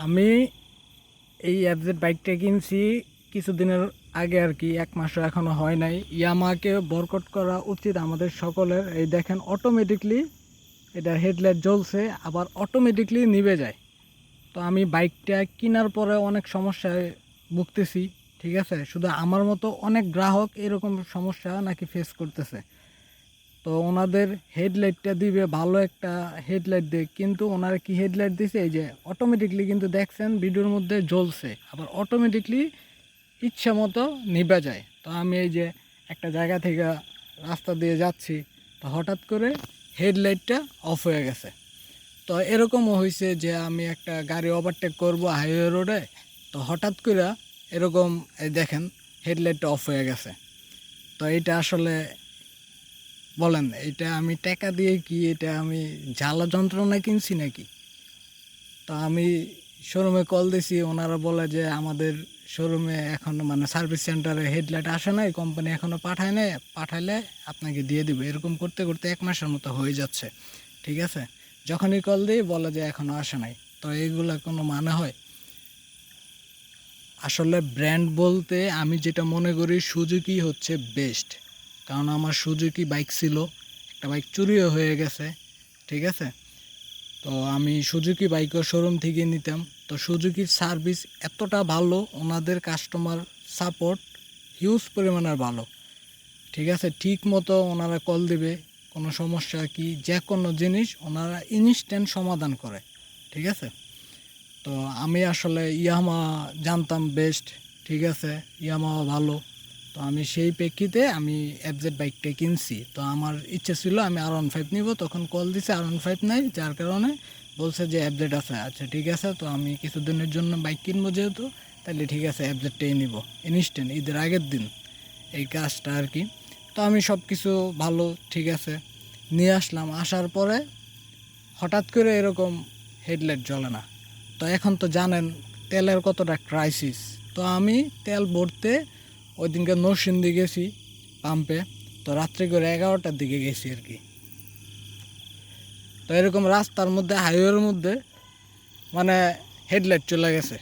আমি এই এফজেড বাইকটা কিনছি কিছুদিনের আগে আর কি, 1 মাসও এখনো হয় নাই। ইয়ামাহাকে বরকট করা উচিত আমাদের সকলের। এই দেখেন, অটোমেটিকলি এটা হেডলাইট জ্বলছে, আবার অটোমেটিকলি নিভে যায়। তো আমি বাইকটা কেনার পরে অনেক সমস্যায় ভুগতেছি। ঠিক আছে, শুধু আমার মতো অনেক গ্রাহক এরকম সমস্যা নাকি ফেস করতেছে। তো ওনাদের হেডলাইটটা দিবে ভালো একটা হেডলাইট দিয়ে, কিন্তু ওনারা কি হেডলাইট দিছে, এই যে অটোমেটিকলি কিন্তু দেখছেন ভিডিওর মধ্যে জ্বলছে, আবার অটোমেটিকলি ইচ্ছা মতো নিভে যায়। তো আমি এই যে একটা জায়গা থেকে রাস্তা দিয়ে যাচ্ছি, তো হঠাৎ করে হেডলাইটটা অফ হয়ে গেছে। তো এরকমও হয়েছে যে আমি একটা গাড়ি ওভারটেক করব হাইওয়ে রোডে, তো হঠাৎ করে এরকম এই দেখেন হেডলাইটটা অফ হয়ে গেছে। তো এটা আসলে বলেন, এটা আমি টাকা দিয়ে কি এটা আমি জ্বালা যন্ত্রণা কিনছি নাকি? তো আমি শোরুমে কল দিছি, ওনারা বলে যে আমাদের শোরুমে এখনও মানে সার্ভিস সেন্টারে হেডলাইট আসে নাই, কোম্পানি এখনও পাঠায় নাই, পাঠাইলে আপনাকে দিয়ে দিবে। এরকম করতে করতে 1 মাসের মতো হয়ে যাচ্ছে। ঠিক আছে, যখনই কল দিই বলে যে এখনও আসে নাই। তো এইগুলা কোনো মানে হয়? আসলে ব্র্যান্ড বলতে আমি যেটা মনে করি সুজুকি হচ্ছে বেস্ট। কারণ আমার সুজুকি বাইক ছিল, একটা বাইক চুরিও হয়ে গেছে। ঠিক আছে, তো আমি সুজুকি বাইকও শোরুম থেকে নিতাম। তো সুজুকির সার্ভিস এতটা ভালো, ওনাদের কাস্টমার সাপোর্ট হিউজ পরিমাণের ভালো। ঠিক আছে, ঠিক মতো ওনারা কল দিবে, কোনো সমস্যা কি যে কোনো জিনিস ওনারা ইনস্ট্যান্ট সমাধান করে। ঠিক আছে, তো আমি আসলে ইয়ামাহা জানতাম বেস্ট। ঠিক আছে, ইয়ামাহা ভালো। তো আমি সেই প্রেক্ষিতে আমি এফজেড বাইকটা কিনছি। তো আমার ইচ্ছে ছিল আমি R15 নিব, তখন কল দিছে R15 নাই, যার কারণে বলছে যে এফজেড আছে। আচ্ছা ঠিক আছে, তো আমি কিছুদিনের জন্য বাইক কিনবো যেহেতু, তাহলে ঠিক আছে এফজেডটাই নিব। ইনস্ট্যান্ট ঈদের আগের দিন এই কাজটা আর কি। তো আমি সব কিছু ভালো ঠিক আছে নিয়ে আসলাম, আসার পরে হঠাৎ করে এরকম হেডলাইট জ্বলে না। তো এখন তো জানেন তেলের কতটা ক্রাইসিস। তো আমি তেল ভরতে ওই দিনকে নরসিংদী গেছি পাম্পে। তো রাত্রে করে 11টার দিকে গেছি আর কি। তো এরকম রাস্তার মধ্যে হাইওয়ের মধ্যে মানে হেডলাইট চলে গেছে।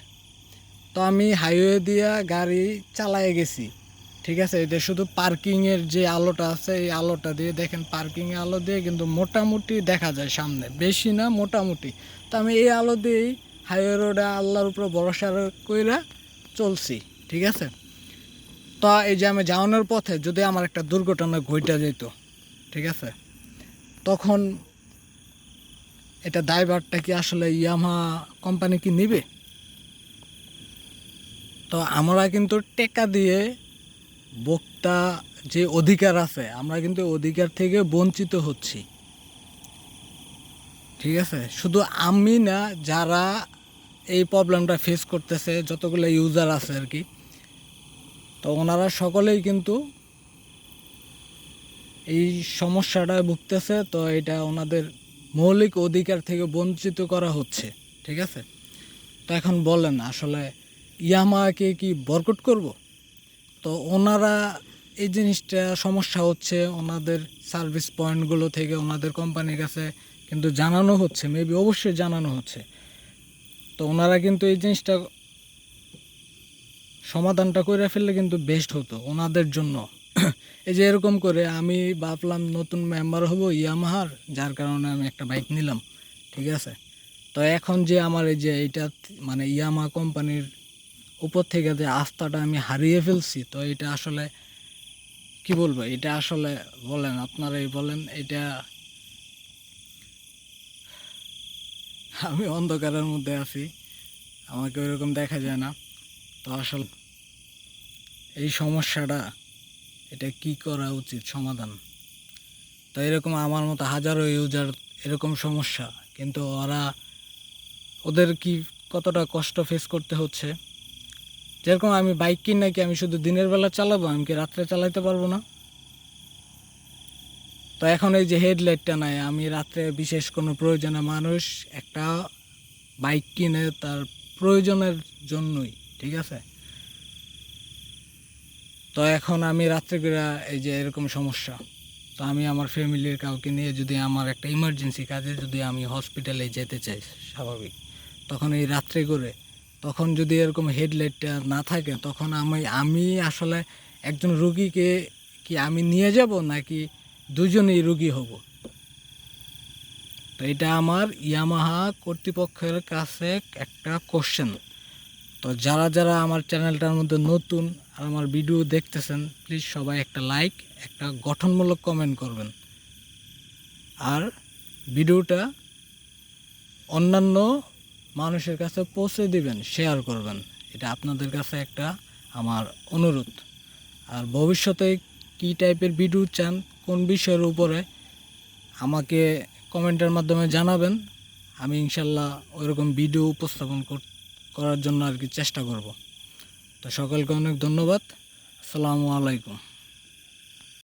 তো আমি হাইওয়ে দিয়া গাড়ি চালায়ে গেছি। ঠিক আছে, এটা শুধু পার্কিংয়ের যে আলোটা আছে এই আলোটা দিয়ে দেখেন, পার্কিংয়ের আলো দিয়ে কিন্তু মোটামুটি দেখা যায় সামনে, বেশি না মোটামুটি। তো আমি এই আলো দিয়েই হাইওয়ে রোডে আল্লাহর উপরে ভরসা কইরা চলছি। ঠিক আছে, তো এই যে আমি যাওয়ানোর পথে যদি আমার একটা দুর্ঘটনা ঘটে যেত, ঠিক আছে, তখন এটা দায়ভারটা কি আসলে ইয়ামাহা কোম্পানি কি নিবে? তো আমরা কিন্তু টেকা দিয়ে ভোক্তা যে অধিকার আছে, আমরা কিন্তু অধিকার থেকে বঞ্চিত হচ্ছি। ঠিক আছে, শুধু আমি না, যারা এই প্রবলেমটা ফেস করতেছে যতগুলো ইউজার আছে আর কি, তো ওনারা সকলেই কিন্তু এই সমস্যাটায় ভুগতেছে। তো এটা ওনাদের মৌলিক অধিকার থেকে বঞ্চিত করা হচ্ছে। ঠিক আছে, তো এখন বলেন আসলে ইয়ামাহাকে কি বরকট করব? তো ওনারা এই জিনিসটা সমস্যা হচ্ছে ওনাদের সার্ভিস পয়েন্টগুলো থেকে ওনাদের কোম্পানির কাছে কিন্তু জানানো হচ্ছে, মেবি অবশ্যই জানানো হচ্ছে। তো ওনারা কিন্তু এই জিনিসটা সমাধানটা করে ফেললে কিন্তু বেস্ট হতো ওনাদের জন্য। এই যে এরকম করে আমি ভাবলাম নতুন মেম্বার হব ইয়ামাহার, যার কারণে আমি একটা বাইক নিলাম। ঠিক আছে, তো এখন যে আমার এই যে এইটা মানে ইয়ামাহা কোম্পানির উপর থেকে যে আস্থাটা আমি হারিয়ে ফেলছি, তো এটা আসলে কি বলবো, এটা আসলে বলেন আপনারাই বলেন। এটা আমি অন্ধকারের মধ্যে আছি, আমাকে ওইরকম দেখা যায় না। তো আসলে এই সমস্যাটা এটা কি করা উচিত সমাধান? তো এরকম আমার মতো হাজারো ইউজার এরকম সমস্যা, কিন্তু ওদের কি কতটা কষ্ট ফেস করতে হচ্ছে। যেরকম আমি বাইক কিনে কি আমি শুধু দিনের বেলা চালাবো, আমি কি রাত্রে চালাতে পারবো না? তো এখন এই যে হেডলাইটটা নাই, আমি রাত্রে বিশেষ কোনো প্রয়োজনে মানুষ একটা বাইক কিনে তার প্রয়োজনের জন্যই। ঠিক আছে, তো এখন আমি রাত্রে করে এই যে এরকম সমস্যা, তো আমি আমার ফ্যামিলির কাউকে নিয়ে যদি আমার একটা ইমার্জেন্সি কাজে যদি আমি হসপিটালে যেতে চাই, স্বাভাবিক, তো তখন এই রাত্রে করে, তখন যদি এরকম হেডলাইটটা না থাকে, তখন আমি আসলে একজন রুগীকে কি আমি নিয়ে যাব নাকি দুজনেই রুগী হব? তো এটা আমার ইয়ামাহা কর্তৃপক্ষের কাছে একটা কোশ্চেন। তো যারা যারা আমার চ্যানেলটার মধ্যে নতুন আর আমার ভিডিও দেখতেছেন, প্লিজ সবাই একটা লাইক, একটা গঠনমূলক কমেন্ট করবেন, আর ভিডিওটা অন্যান্য মানুষের কাছে পৌঁছে দিবেন, শেয়ার করবেন। এটা আপনাদের কাছে একটা আমার অনুরোধ। আর ভবিষ্যতে কী টাইপের ভিডিও চান, কোন বিষয়ের উপরে, আমাকে কমেন্টের মাধ্যমে জানাবেন। আমি ইনশাল্লাহ ওইরকম ভিডিও উপস্থাপন করার জন্য আর কি চেষ্টা করব। তো সকলকে অনেক ধন্যবাদ। আসসালামু আলাইকুম।